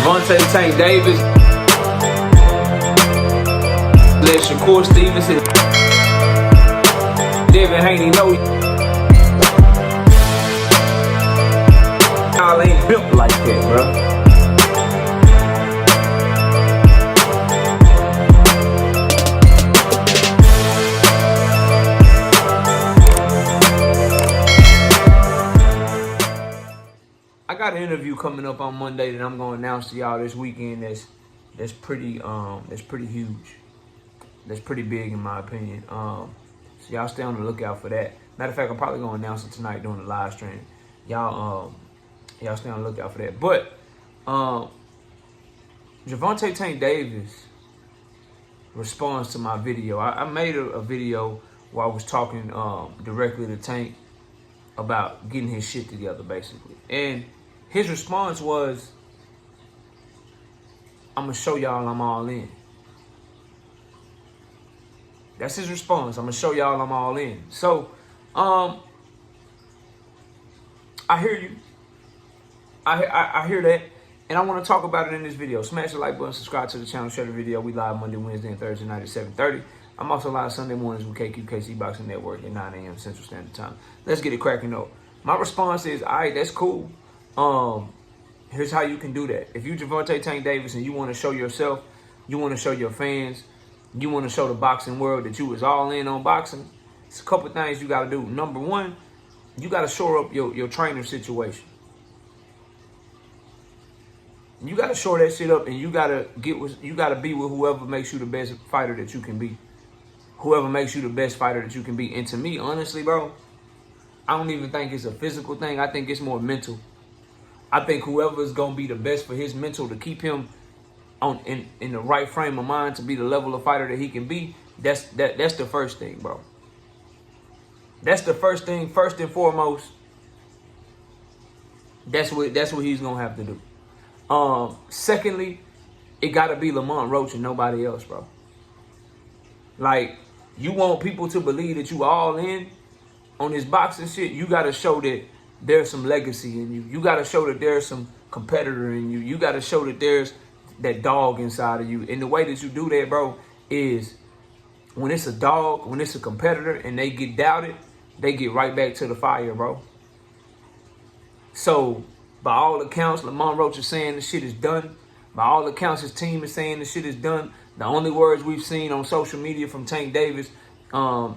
Gervonta Tank Davis. Let Shakur Stevenson. Devin Haney know y'all ain't built like that, bro. I got an interview coming up on Monday that I'm gonna announce to y'all this weekend. That's pretty huge. That's pretty big in my opinion. So y'all stay on the lookout for that. Matter of fact, I'm probably gonna announce it tonight during the live stream. Y'all stay on the lookout for that. But Gervonta Tank Davis responds to my video. I made a video where I was talking directly to Tank about getting his shit together, basically. And his response was, I'm gonna show y'all I'm all in. That's his response. I'm gonna show y'all I'm all in. So, I hear you. I hear that. And I want to talk about it in this video. Smash the like button, subscribe to the channel, share the video. We live Monday, Wednesday, and Thursday night at 7:30. I'm also live Sunday mornings with KC Boxing Network at 9 a.m. Central Standard Time. Let's get it cracking though. My response is, all right, that's cool. Here's how you can do that. If you Gervonta Tank Davis and you want to show yourself, you want to show your fans, you want to show the boxing world that you was all in on boxing, it's a couple things you got to do. Number one, you got to shore up your trainer situation. You got to shore that shit up, and you got to be with whoever makes you the best fighter that you can be. Whoever makes you the best fighter that you can be. And to me, honestly, bro, I don't even think it's a physical thing. I think it's more mental. I think whoever's going to be the best for his mental to keep him in the right frame of mind to be the level of fighter that he can be, that's the first thing, bro. That's the first thing, first and foremost. That's what he's going to have to do. Secondly, it got to be Lamont Roach and nobody else, bro. Like, you want people to believe that you all in on this boxing shit, you got to show that there's some legacy in you. You got to show that there's some competitor in you. You got to show that there's that dog inside of you. And the way that you do that, bro, is when it's a dog, when it's a competitor and they get doubted, they get right back to the fire, bro. So, by all accounts, Lamont Roach is saying the shit is done. By all accounts, his team is saying the shit is done. The only words we've seen on social media from Tank Davis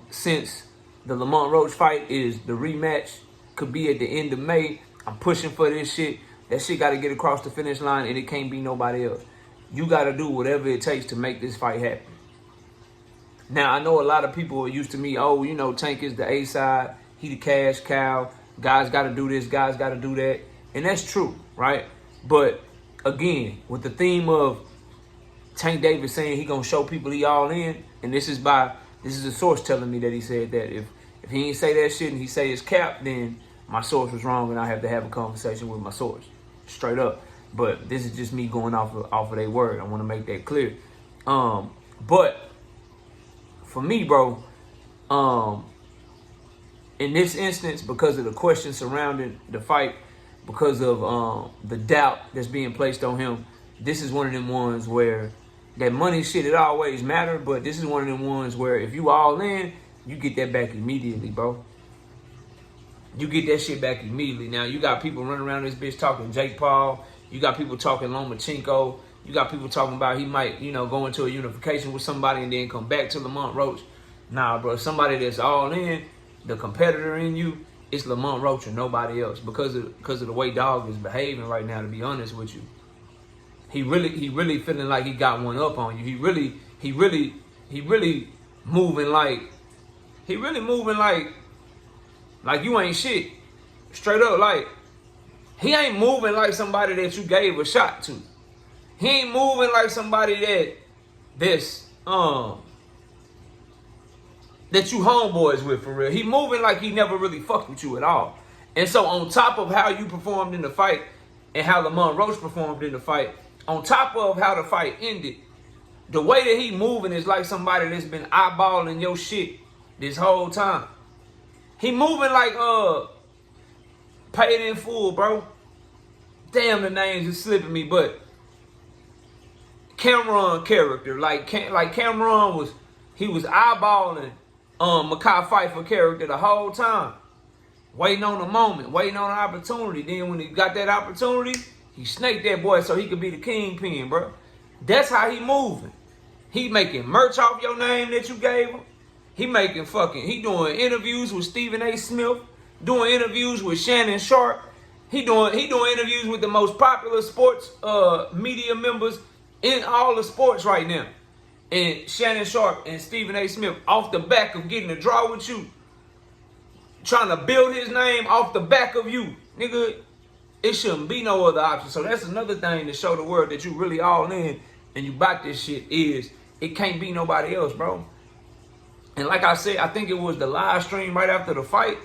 since the Lamont Roach fight is the rematch could be at the end of May. I'm pushing for this shit. That shit got to get across the finish line, and it can't be nobody else. You got to do whatever it takes to make this fight happen. Now, I know a lot of people are used to me, oh, you know, Tank is the A-side. He the cash cow. Guys got to do this. Guys got to do that. And that's true, right? But, again, with the theme of Tank Davis saying he going to show people he all in, and this is a source telling me that he said that. If he ain't say that shit and he say it's cap, then my source was wrong and I have to have a conversation with my source. Straight up. But this is just me going off of their word. I want to make that clear. But for me, bro, in this instance, because of the questions surrounding the fight, because of the doubt that's being placed on him, this is one of them ones where that money shit, it always matter, but this is one of them ones where if you all in, you get that back immediately, bro. You get that shit back immediately. Now, you got people running around this bitch talking Jake Paul. You got people talking Lomachenko. You got people talking about he might, you know, go into a unification with somebody and then come back to Lamont Roach. Nah, bro, somebody that's all in, the competitor in you, it's Lamont Roach and nobody else because of the way dog is behaving right now, to be honest with you. He really feeling like he got one up on you. He really moving like you ain't shit. Straight up, like he ain't moving like somebody that you gave a shot to. He ain't moving like somebody that you homeboys with for real. He moving like he never really fucked with you at all. And so on top of how you performed in the fight and how Lamont Roach performed in the fight, on top of how the fight ended, the way that he moving is like somebody that's been eyeballing your shit this whole time. He moving like paid in full, bro. Damn, the names is slipping me, but Cameron character. Like Cameron was eyeballing Mekhi Phifer character the whole time. Waiting on the moment, waiting on the opportunity. Then when he got that opportunity, he snaked that boy so he could be the kingpin, bro. That's how he moving. He making merch off your name that you gave him. He doing interviews with Stephen A. Smith, doing interviews with Shannon Sharp. He doing interviews with the most popular sports media members in all the sports right now. And Shannon Sharp and Stephen A. Smith off the back of getting a draw with you. Trying to build his name off the back of you. Nigga, it shouldn't be no other option. So that's another thing to show the world that you really all in and you bought this shit is it can't be nobody else, bro. And like I said, I think it was the live stream right after the fight,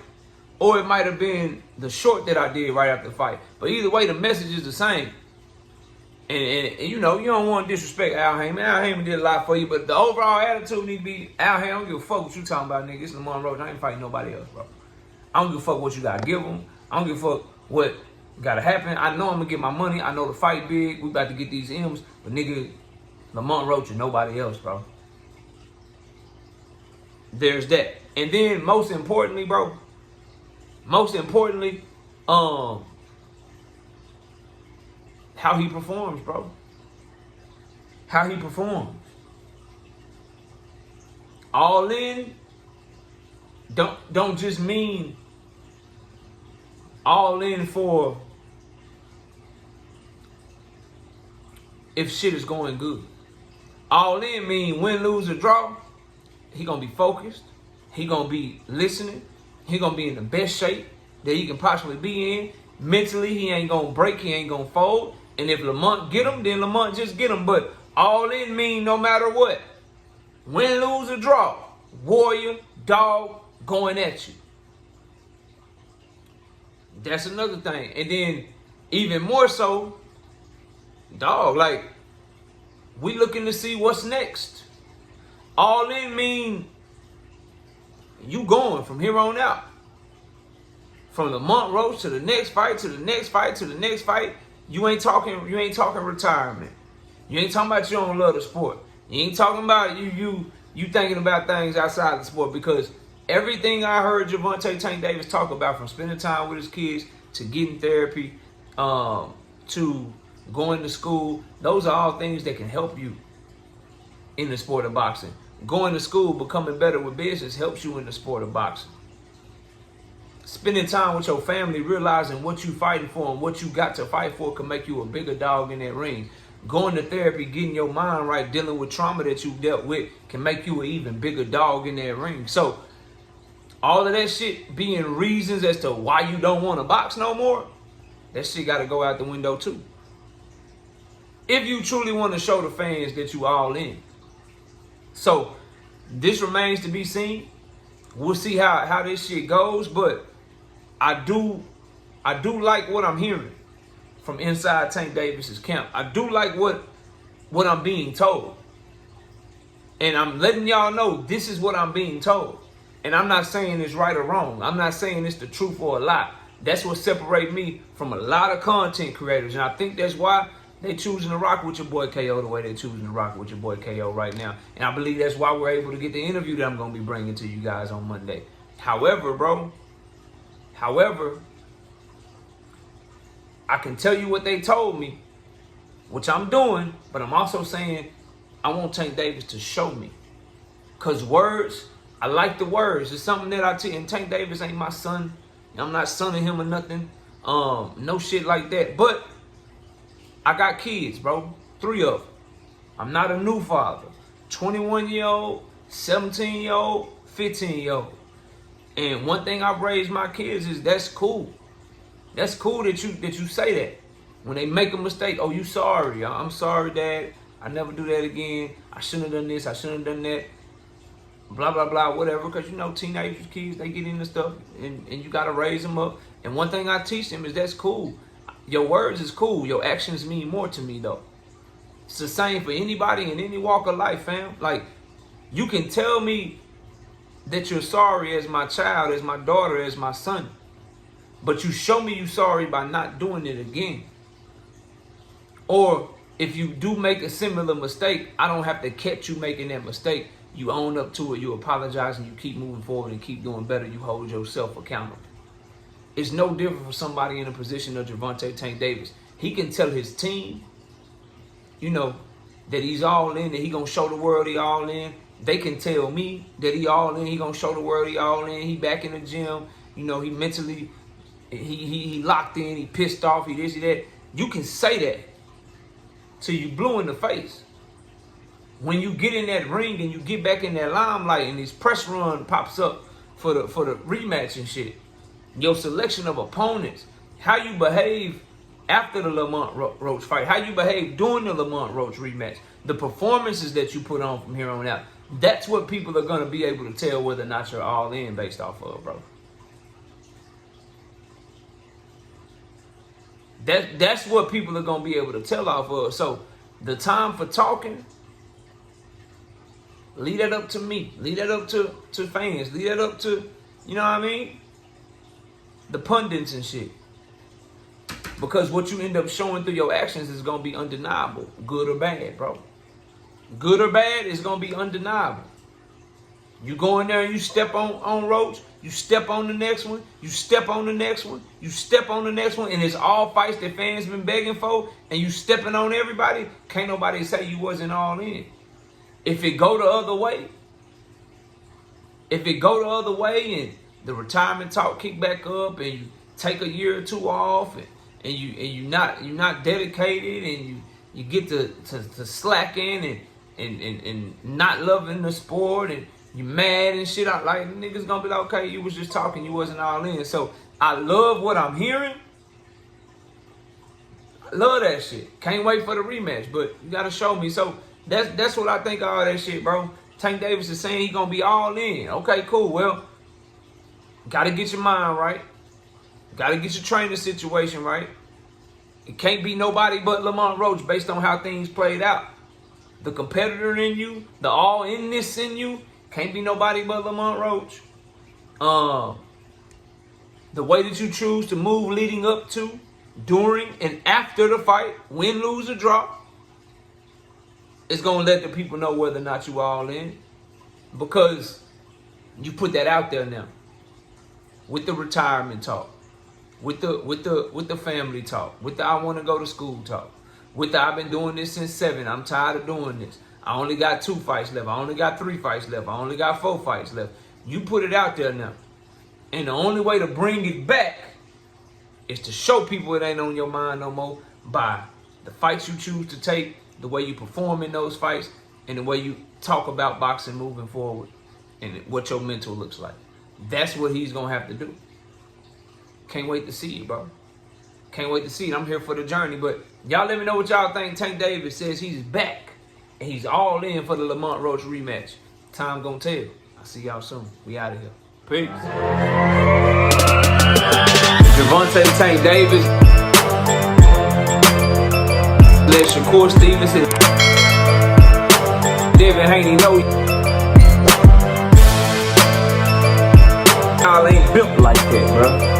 or it might have been the short that I did right after the fight. But either way, the message is the same. And you know, you don't want to disrespect Al Haymon. Al Haymon did a lot for you, but the overall attitude need to be, Al Haymon, I don't give a fuck what you talking about, nigga. It's Lamont Roach. I ain't fighting nobody else, bro. I don't give a fuck what you got to give them. I don't give a fuck what got to happen. I know I'm going to get my money. I know the fight big. We about to get these M's. But nigga, Lamont Roach and nobody else, bro. There's that. And then most importantly, bro, how he performs, bro. How he performs. All in don't just mean all in for if shit is going good. All in mean win, lose, or draw. He gonna be focused. He gonna be listening. He gonna be in the best shape that he can possibly be in. Mentally, he ain't gonna break. He ain't gonna fold. And if Lamont get him, then Lamont just get him. But all in mean no matter what. Win, lose, or draw. Warrior, dog, going at you. That's another thing. And then even more so, dog, like, we looking to see what's next. All in mean you going from here on out. From Lamont Roach to the next fight, to the next fight, to the next fight. You ain't talking retirement. You ain't talking about you don't love the sport. You ain't talking about you thinking about things outside the sport, because everything I heard Gervonta Tank Davis talk about, from spending time with his kids to getting therapy, to going to school, those are all things that can help you in the sport of boxing. Going to school, becoming better with business helps you in the sport of boxing. Spending time with your family, realizing what you fighting for and what you got to fight for can make you a bigger dog in that ring. Going to therapy, getting your mind right, dealing with trauma that you dealt with can make you an even bigger dog in that ring. So all of that shit being reasons as to why you don't want to box no more, that shit got to go out the window too. If you truly want to show the fans that you all in. So this remains to be seen. We'll see how this shit goes, but I do like what I'm hearing from inside Tank Davis's camp. I do like what I'm being told. And I'm letting y'all know this is what I'm being told. And I'm not saying it's right or wrong. I'm not saying it's the truth or a lie. That's what separates me from a lot of content creators. And I think that's why they choosing to rock with your boy KO the way they choosing to rock with your boy KO right now. And I believe that's why we're able to get the interview that I'm going to be bringing to you guys on Monday. However, I can tell you what they told me, which I'm doing, but I'm also saying I want Tank Davis to show me. Because words, I like the words. It's something that I tell you. And Tank Davis ain't my son. I'm not sonning him or nothing. No shit like that. But I got kids, bro. 3 of them. I'm not a new father. 21-year-old, 17-year-old, 15-year-old. And one thing I've raised my kids is that's cool. That's cool that you say that. When they make a mistake, oh, you sorry. I'm sorry, Dad. I never do that again. I shouldn't have done this. I shouldn't have done that. Blah, blah, blah, whatever. Because, you know, teenagers, kids, they get into stuff. And you got to raise them up. And one thing I teach them is that's cool. Your words is cool. Your actions mean more to me, though. It's the same for anybody in any walk of life, fam. Like, you can tell me that you're sorry as my child, as my daughter, as my son. But you show me you sorry by not doing it again. Or if you do make a similar mistake, I don't have to catch you making that mistake. You own up to it, you apologize, and you keep moving forward and keep doing better. You hold yourself accountable. It's no different for somebody in a position of Gervonta Tank Davis. He can tell his team, that he's all in, that he gonna show the world he all in. They can tell me that he all in, he gonna show the world he all in. He back in the gym, he mentally, he locked in, he pissed off, he this, he that. You can say that till you blue in the face. When you get in that ring and you get back in that limelight and this press run pops up for the rematch and shit, your selection of opponents, how you behave after the Lamont Roach fight, how you behave during the Lamont Roach rematch, the performances that you put on from here on out, that's what people are going to be able to tell whether or not you're all in based off of, bro. That's what people are going to be able to tell off of. So the time for talking, leave that up to me. Leave that up to fans. Leave that up to, the pundits and shit. Because what you end up showing through your actions is going to be undeniable. Good or bad, bro. Good or bad is going to be undeniable. You go in there and you step on Roach, you step on the next one, you step on the next one, you step on the next one, and it's all fights that fans been begging for, and you stepping on everybody, can't nobody say you wasn't all in. If it go the other way, and the retirement talk kick back up, and you take a year or two off, and you're not dedicated, and you get to slacking and not loving the sport, and you mad and shit, out like niggas gonna be like, okay, you was just talking, you wasn't all in. So I love what I'm hearing. I love that shit. Can't wait for the rematch, but you gotta show me. So that's what I think of all that shit, bro. Tank Davis is saying he gonna be all in. Okay, cool. Well, gotta get your mind right. Gotta get your training situation right. It can't be nobody but Lamont Roach based on how things played out. The competitor in you, the all-in-ness in you, can't be nobody but Lamont Roach. The way that you choose to move leading up to, during, and after the fight, win, lose, or draw, is going to let the people know whether or not you all in. Because you put that out there now. With the retirement talk. With the family talk. With the I want to go to school talk. With the I've been doing this since 7. I'm tired of doing this. I only got 2 fights left. I only got 3 fights left. I only got 4 fights left. You put it out there now. And the only way to bring it back is to show people it ain't on your mind no more by the fights you choose to take, the way you perform in those fights, and the way you talk about boxing moving forward, and what your mental looks like. That's what he's going to have to do. Can't wait to see it, bro. Can't wait to see it. I'm here for the journey. But y'all let me know what y'all think. Tank Davis says he's back. And he's all in for the Lamont Roach rematch. Time gonna tell. I'll see y'all soon. We out of here. Peace. Gervonta Tank Davis. Let Shakur Stevenson. Devin Haney know y'all ain't built like that, bro.